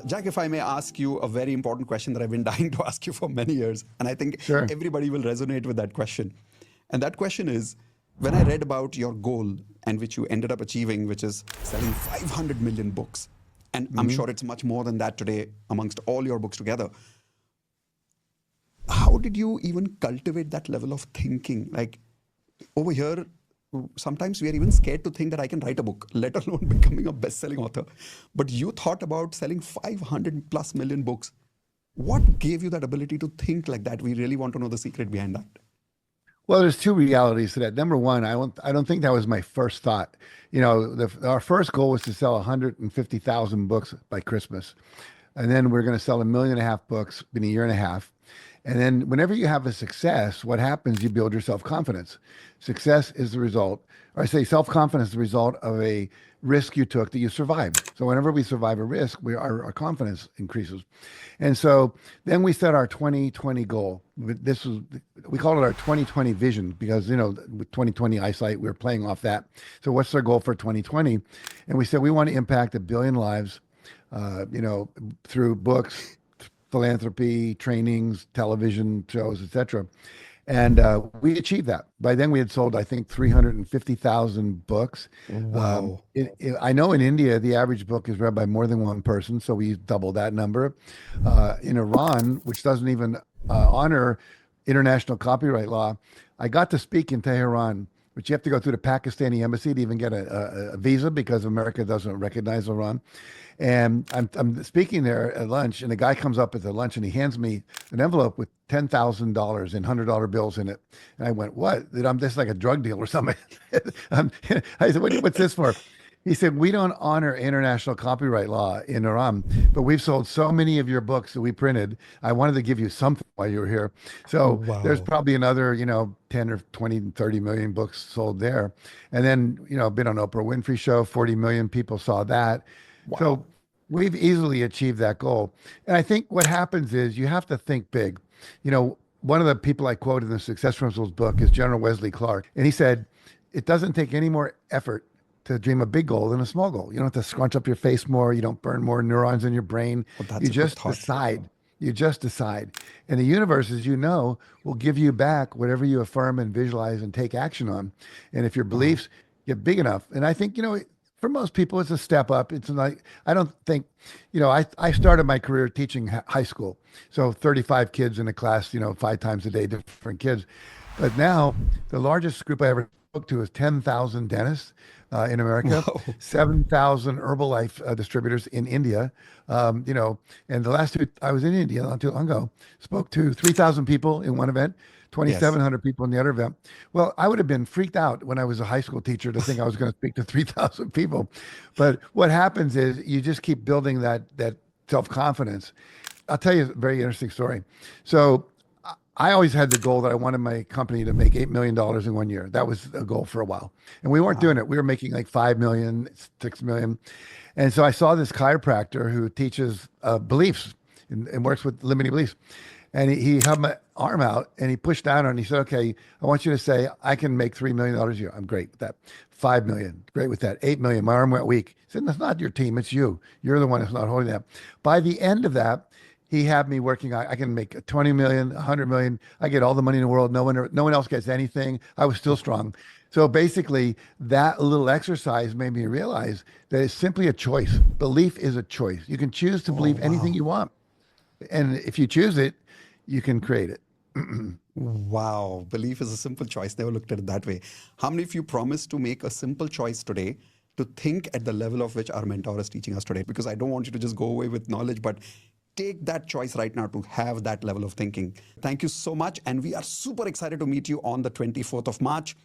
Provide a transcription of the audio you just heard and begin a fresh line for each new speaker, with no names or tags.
Jack, if I may ask you a very important question that I've been dying to ask you for many years, and I think
Sure.
everybody will resonate with that question. And that question is, when I read about your goal and which you ended up achieving, which is selling 500 million books, and I'm
Mhm.
sure it's much more than that today amongst all your books together, how did you even cultivate that level of thinking? Like over here, sometimes we are even scared to think that I can write a book, let alone becoming a best-selling author. But you thought about selling 500 plus million books. What gave you that ability to think like that? We really want to know the secret behind that.
Well, there's two realities to that. Number one, I don't think that was my first thought. Our first goal was to sell 150,000 books by Christmas. And then we're going to sell 1.5 million books in a year and a half. And then whenever you have a success, what happens, you build your self-confidence. Success is the result, or I say self-confidence is the result of a risk you took that you survived. So whenever we survive a risk, our confidence increases. And so then we set our 2020 goal. We call it our 2020 vision because, with 2020 eyesight, we were playing off that. So what's our goal for 2020? And we said we want to impact 1 billion lives, through books, philanthropy, trainings, television shows, etc. And we achieved that. By then, we had sold, I think, 350,000 books.
Wow.
I know in India, the average book is read by more than one person, so we doubled that number. In Iran, which doesn't even honor international copyright law, I got to speak in Tehran, which you have to go through the Pakistani embassy to even get a visa because America doesn't recognize Iran. And I'm speaking there at lunch, and the guy comes up at the lunch and he hands me an envelope with $10,000 in $100 bills in it. And I went, "What? Dude, I'm just like a drug deal or something." I said, "What's this for?" He said, "We don't honor international copyright law in Iran, but we've sold so many of your books that we printed. I wanted to give you something while you were here." So there's
Wow.
probably another, 10 or 20, 30 million books sold there. And then, been on Oprah Winfrey show, 40 million people saw that. So
Wow.
we've easily achieved that goal. And I think what happens is you have to think big. One of the people I quote in the Success Principles book is General Wesley Clark. And he said, it doesn't take any more effort to dream a big goal than a small goal. You don't have to scrunch up your face more. You don't burn more neurons in your brain.
Oh,
You
that's a good
just
thought.
decide. You just decide. And the universe, as you know, will give you back whatever you affirm and visualize and take action on. And if your
Wow.
beliefs get big enough, and I think, for most people, it's a step up. It's like, I don't think, I started my career teaching high school. So 35 kids in a class, 5 times a day, different kids. But now the largest group I ever spoke to is 10,000 dentists in America,
Wow.
7,000 Herbalife distributors in India. And the last two, I was in India not too long ago, spoke to 3,000 people in one event,
Yes.
2,700 people in the other event. Well, I would have been freaked out when I was a high school teacher to think I was going to speak to 3,000 people. But what happens is you just keep building that self-confidence. I'll tell you a very interesting story. So I always had the goal that I wanted my company to make $8 million in one year. That was a goal for a while. And we weren't doing
Wow.
it. We were making like 5 million, 6 million. And so I saw this chiropractor who teaches beliefs and works with limiting beliefs. And he held my arm out and he pushed down on it and he said, "Okay, I want you to say, I can make $3 million a year. I'm great with that. 5 million, great with that. 8 million, my arm went weak." He said, "That's not your team, it's you. You're the one that's not holding that." By the end of that, he had me working. I can make 20 million, 100 million. I get all the money in the world. No one else gets anything. I was still strong. So basically, that little exercise made me realize that it's simply a choice. Belief is a choice. You can choose to
Oh,
believe anything
wow.
you want. And if you choose it, you can create it.
Wow. Belief is a simple choice. Never looked at it that way. How many of you promise to make a simple choice today to think at the level of which our mentor is teaching us today? Because I don't want you to just go away with knowledge, but take that choice right now to have that level of thinking. Thank you so much. And we are super excited to meet you on the 24th of March.